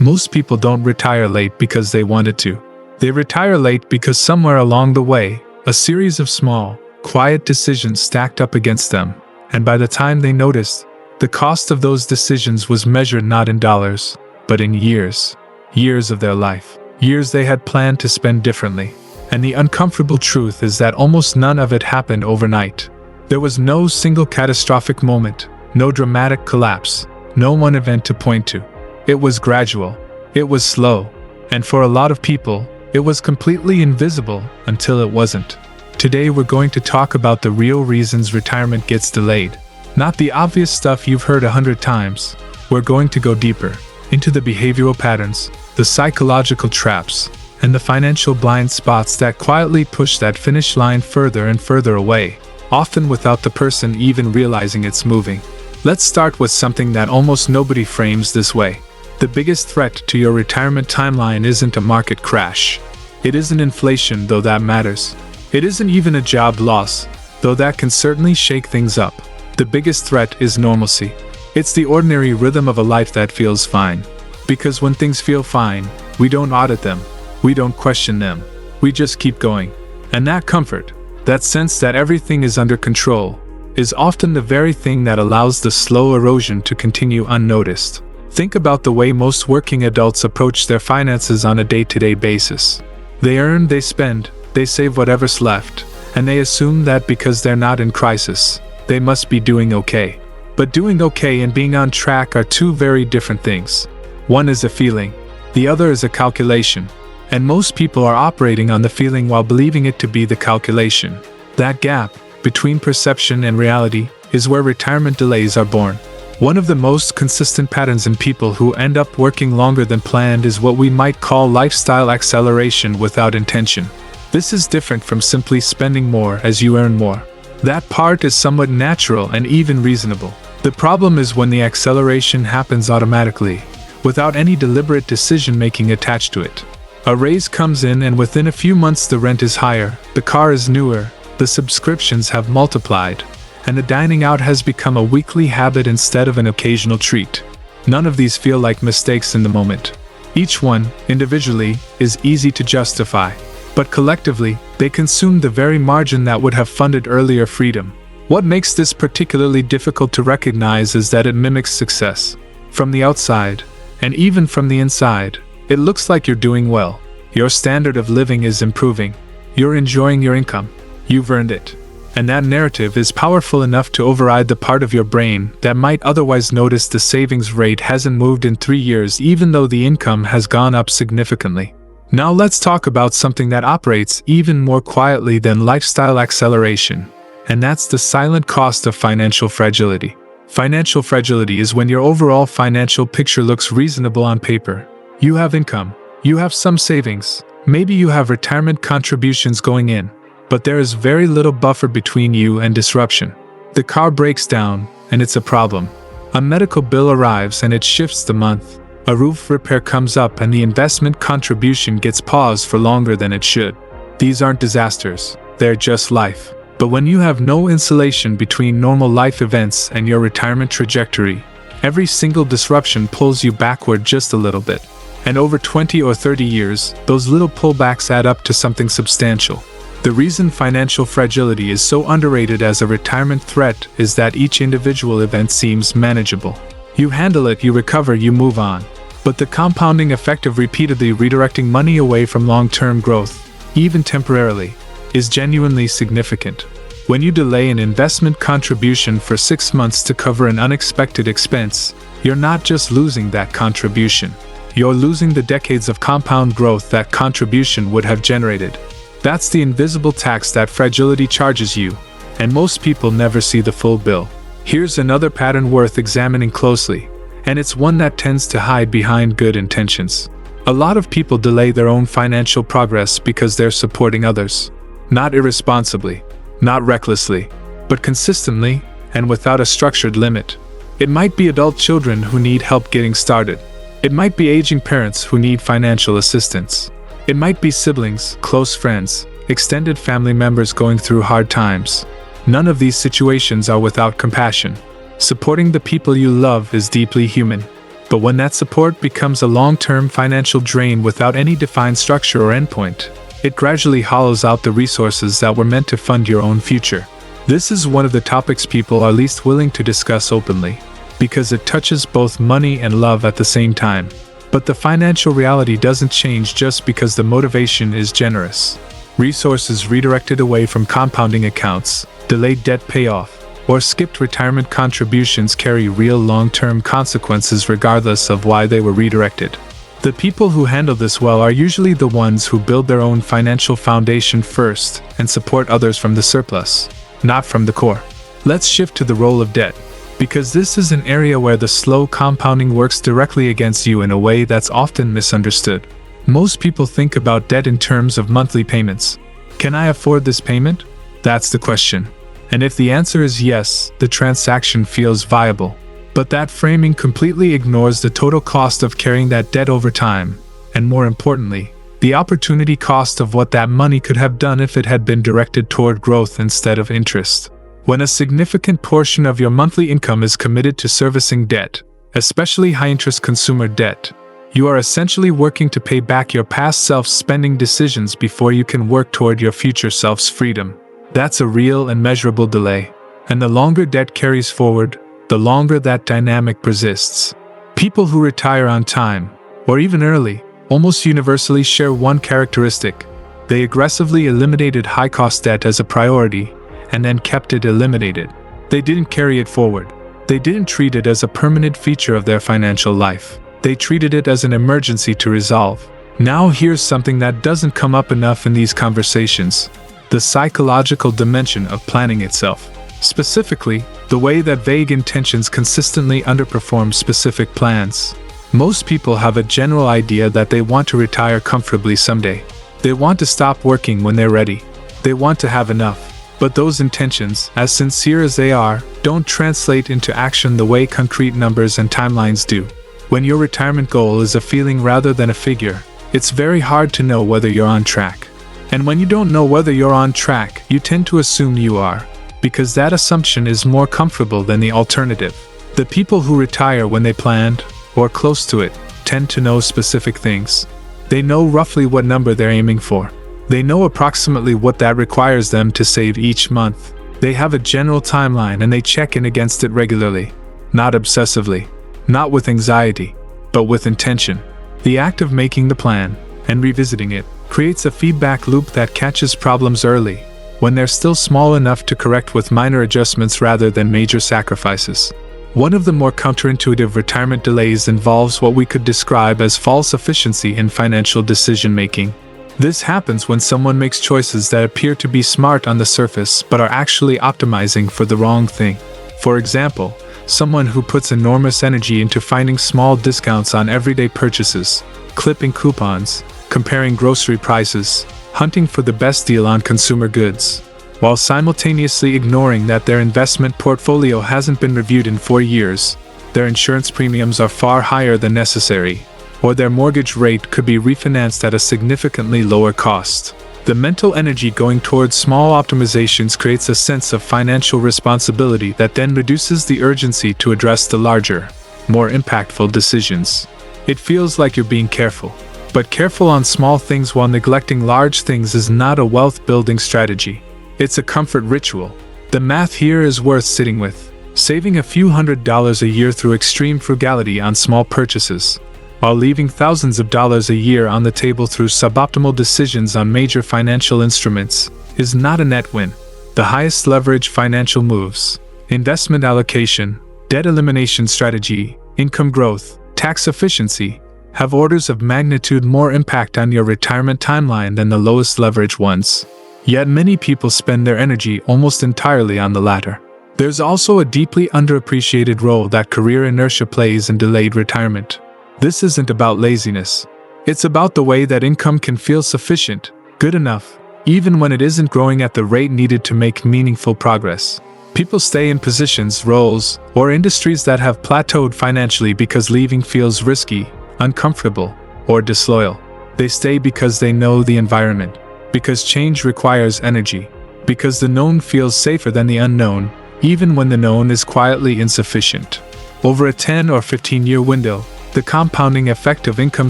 Most people don't retire late because they wanted to. They retire late because somewhere along the way, a series of small, quiet decisions stacked up against them, and by the time they noticed, the cost of those decisions was measured not in dollars, but in years. Years of their life. Years they had planned to spend differently. And the uncomfortable truth is that almost none of it happened overnight. There was no single catastrophic moment, no dramatic collapse, no one event to point to. It was gradual. It was slow. And for a lot of people, it was completely invisible until it wasn't. Today we're going to talk about the real reasons retirement gets delayed. Not the obvious stuff you've heard 100 times. We're going to go deeper into the behavioral patterns, the psychological traps, and the financial blind spots that quietly push that finish line further and further away, often without the person even realizing it's moving. Let's start with something that almost nobody frames this way. The biggest threat to your retirement timeline isn't a market crash. It isn't inflation, though that matters. It isn't even a job loss, though that can certainly shake things up. The biggest threat is normalcy. It's the ordinary rhythm of a life that feels fine. Because when things feel fine, we don't audit them. We don't question them. We just keep going. And that comfort, that sense that everything is under control, is often the very thing that allows the slow erosion to continue unnoticed. Think about the way most working adults approach their finances on a day-to-day basis. They earn, they spend, they save whatever's left, and they assume that because they're not in crisis, they must be doing okay. But doing okay and being on track are two very different things. One is a feeling, the other is a calculation. And most people are operating on the feeling while believing it to be the calculation. That gap between perception and reality is where retirement delays are born. One of the most consistent patterns in people who end up working longer than planned is what we might call lifestyle acceleration without intention. This is different from simply spending more as you earn more. That part is somewhat natural and even reasonable. The problem is when the acceleration happens automatically, without any deliberate decision-making attached to it. A raise comes in and within a few months the rent is higher, the car is newer, the subscriptions have multiplied, and the dining out has become a weekly habit instead of an occasional treat. None of these feel like mistakes in the moment. Each one, individually, is easy to justify, but collectively, they consume the very margin that would have funded earlier freedom. What makes this particularly difficult to recognize is that it mimics success. From the outside, and even from the inside, it looks like you're doing well. Your standard of living is improving. You're enjoying your income. You've earned it. And that narrative is powerful enough to override the part of your brain that might otherwise notice the savings rate hasn't moved in 3 years even though the income has gone up significantly. Now let's talk about something that operates even more quietly than lifestyle acceleration. And that's the silent cost of financial fragility. Financial fragility is when your overall financial picture looks reasonable on paper. You have income, you have some savings, maybe you have retirement contributions going in, but there is very little buffer between you and disruption. The car breaks down, and it's a problem. A medical bill arrives and it shifts the month. A roof repair comes up and the investment contribution gets paused for longer than it should. These aren't disasters, they're just life. But when you have no insulation between normal life events and your retirement trajectory, every single disruption pulls you backward just a little bit. And over 20 or 30 years, those little pullbacks add up to something substantial. The reason financial fragility is so underrated as a retirement threat is that each individual event seems manageable. You handle it, you recover, you move on. But the compounding effect of repeatedly redirecting money away from long-term growth, even temporarily, is genuinely significant. When you delay an investment contribution for 6 months to cover an unexpected expense, you're not just losing that contribution. You're losing the decades of compound growth that contribution would have generated. That's the invisible tax that fragility charges you, and most people never see the full bill. Here's another pattern worth examining closely, and it's one that tends to hide behind good intentions. A lot of people delay their own financial progress because they're supporting others. Not irresponsibly, not recklessly, but consistently and without a structured limit. It might be adult children who need help getting started. It might be aging parents who need financial assistance. It might be siblings, close friends, extended family members going through hard times. None of these situations are without compassion. Supporting the people you love is deeply human. But when that support becomes a long-term financial drain without any defined structure or endpoint, it gradually hollows out the resources that were meant to fund your own future. This is one of the topics people are least willing to discuss openly, because it touches both money and love at the same time. But the financial reality doesn't change just because the motivation is generous. Resources redirected away from compounding accounts, delayed debt payoff, or skipped retirement contributions carry real long-term consequences regardless of why they were redirected. The people who handle this well are usually the ones who build their own financial foundation first and support others from the surplus, not from the core. Let's shift to the role of debt, because this is an area where the slow compounding works directly against you in a way that's often misunderstood. Most people think about debt in terms of monthly payments. Can I afford this payment? That's the question. And if the answer is yes, the transaction feels viable. But that framing completely ignores the total cost of carrying that debt over time, and more importantly, the opportunity cost of what that money could have done if it had been directed toward growth instead of interest. When a significant portion of your monthly income is committed to servicing debt, especially high-interest consumer debt, you are essentially working to pay back your past self's spending decisions before you can work toward your future self's freedom. That's a real and measurable delay. And the longer debt carries forward, the longer that dynamic persists. People who retire on time, or even early, almost universally share one characteristic. They aggressively eliminated high-cost debt as a priority, and then kept it eliminated. They didn't carry it forward. They didn't treat it as a permanent feature of their financial life. They treated it as an emergency to resolve. Now here's something that doesn't come up enough in these conversations: the psychological dimension of planning itself. Specifically, the way that vague intentions consistently underperform specific plans. Most people have a general idea that they want to retire comfortably someday. They want to stop working when they're ready. They want to have enough. But those intentions, as sincere as they are, don't translate into action the way concrete numbers and timelines do. When your retirement goal is a feeling rather than a figure, it's very hard to know whether you're on track. And when you don't know whether you're on track, you tend to assume you are, because that assumption is more comfortable than the alternative. The people who retire when they planned, or close to it, tend to know specific things. They know roughly what number they're aiming for. They know approximately what that requires them to save each month. They have a general timeline and they check in against it regularly. Not obsessively, not with anxiety, but with intention. The act of making the plan and revisiting it creates a feedback loop that catches problems early, when they're still small enough to correct with minor adjustments rather than major sacrifices. One of the more counterintuitive retirement delays involves what we could describe as false efficiency in financial decision-making. This happens when someone makes choices that appear to be smart on the surface but are actually optimizing for the wrong thing. For example, someone who puts enormous energy into finding small discounts on everyday purchases, clipping coupons, comparing grocery prices, hunting for the best deal on consumer goods, while simultaneously ignoring that their investment portfolio hasn't been reviewed in 4 years, their insurance premiums are far higher than necessary, or their mortgage rate could be refinanced at a significantly lower cost. The mental energy going towards small optimizations creates a sense of financial responsibility that then reduces the urgency to address the larger, more impactful decisions. It feels like you're being careful, but careful on small things while neglecting large things is not a wealth-building strategy. It's a comfort ritual. The math here is worth sitting with. Saving a few $100s a year through extreme frugality on small purchases, while leaving thousands of dollars a year on the table through suboptimal decisions on major financial instruments, is not a net win. The highest leverage financial moves, investment allocation, debt elimination strategy, income growth, tax efficiency, have orders of magnitude more impact on your retirement timeline than the lowest leverage ones. Yet many people spend their energy almost entirely on the latter. There's also a deeply underappreciated role that career inertia plays in delayed retirement. This isn't about laziness. It's about the way that income can feel sufficient, good enough, even when it isn't growing at the rate needed to make meaningful progress. People stay in positions, roles, or industries that have plateaued financially because leaving feels risky, uncomfortable, or disloyal. They stay because they know the environment, because change requires energy, because the known feels safer than the unknown, even when the known is quietly insufficient. Over a 10 or 15-year window, The compounding effect of income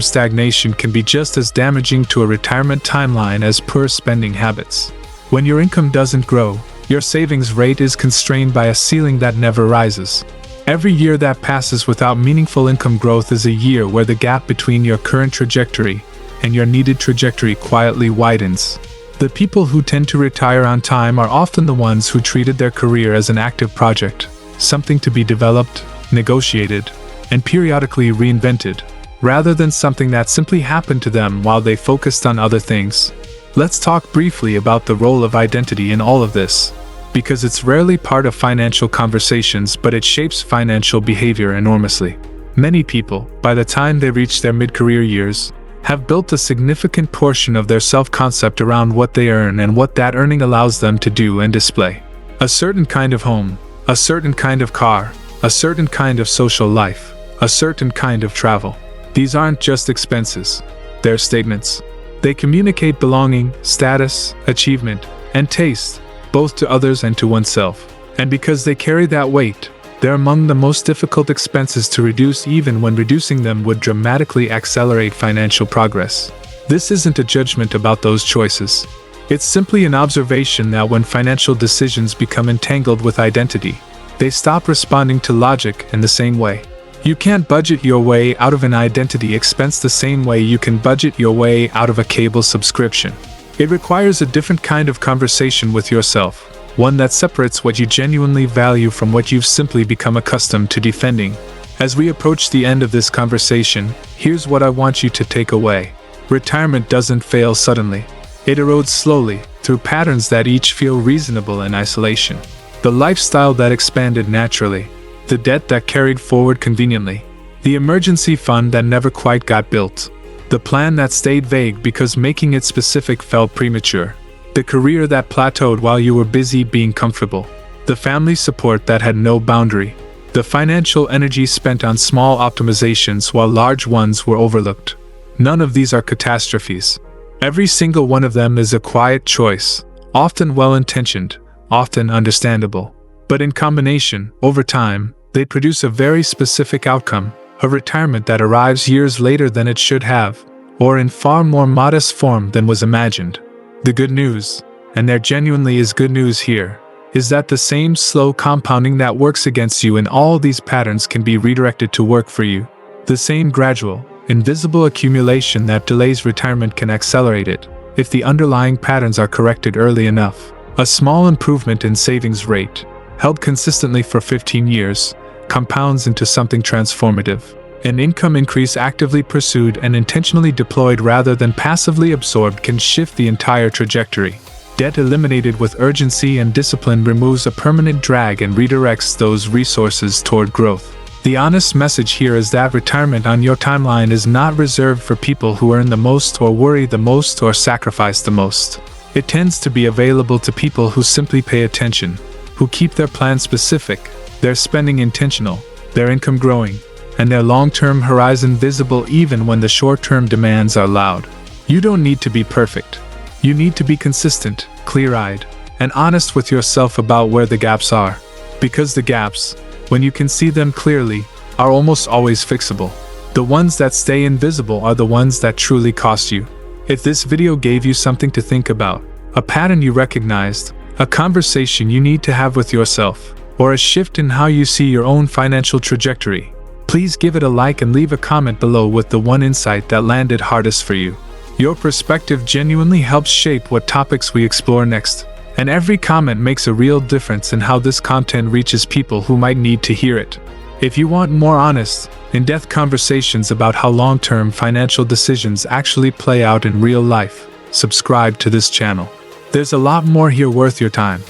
stagnation can be just as damaging to a retirement timeline as poor spending habits. When your income doesn't grow, your savings rate is constrained by a ceiling that never rises. Every year that passes without meaningful income growth is a year where the gap between your current trajectory and your needed trajectory quietly widens. The people who tend to retire on time are often the ones who treated their career as an active project, something to be developed, negotiated, and periodically reinvented, rather than something that simply happened to them while they focused on other things. Let's talk briefly about the role of identity in all of this, because it's rarely part of financial conversations, but it shapes financial behavior enormously. Many people, by the time they reach their mid-career years, have built a significant portion of their self-concept around what they earn and what that earning allows them to do and display. A certain kind of home, a certain kind of car, a certain kind of social life, a certain kind of travel. These aren't just expenses, they're statements. They communicate belonging, status, achievement, and taste, both to others and to oneself. And because they carry that weight, they're among the most difficult expenses to reduce, even when reducing them would dramatically accelerate financial progress. This isn't a judgment about those choices. It's simply an observation that when financial decisions become entangled with identity, they stop responding to logic in the same way. You can't budget your way out of an identity expense the same way you can budget your way out of a cable subscription. It requires a different kind of conversation with yourself, one that separates what you genuinely value from what you've simply become accustomed to defending. As we approach the end of this conversation, here's what I want you to take away. Retirement doesn't fail suddenly. It erodes slowly, through patterns that each feel reasonable in isolation. The lifestyle that expanded naturally, the debt that carried forward conveniently, the emergency fund that never quite got built, the plan that stayed vague because making it specific felt premature, the career that plateaued while you were busy being comfortable, the family support that had no boundary, the financial energy spent on small optimizations while large ones were overlooked. None of these are catastrophes. Every single one of them is a quiet choice, often well-intentioned, often understandable. But in combination, over time, they produce a very specific outcome, a retirement that arrives years later than it should have, or in far more modest form than was imagined. The good news, and there genuinely is good news here, is that the same slow compounding that works against you in all these patterns can be redirected to work for you. The same gradual, invisible accumulation that delays retirement can accelerate it, if the underlying patterns are corrected early enough. A small improvement in savings rate, held consistently for 15 years, compounds into something transformative. An income increase actively pursued and intentionally deployed rather than passively absorbed can shift the entire trajectory. Debt eliminated with urgency and discipline removes a permanent drag and redirects those resources toward growth. The honest message here is that retirement on your timeline is not reserved for people who earn the most or worry the most or sacrifice the most. It tends to be available to people who simply pay attention, who keep their plans specific, their spending intentional, their income growing, and their long-term horizon visible even when the short-term demands are loud. You don't need to be perfect. You need to be consistent, clear-eyed, and honest with yourself about where the gaps are. Because the gaps, when you can see them clearly, are almost always fixable. The ones that stay invisible are the ones that truly cost you. If this video gave you something to think about, a pattern you recognized, a conversation you need to have with yourself, or a shift in how you see your own financial trajectory, please give it a like and leave a comment below with the one insight that landed hardest for you. Your perspective genuinely helps shape what topics we explore next, and every comment makes a real difference in how this content reaches people who might need to hear it. If you want more honest, in-depth conversations about how long-term financial decisions actually play out in real life, subscribe to this channel. There's a lot more here worth your time.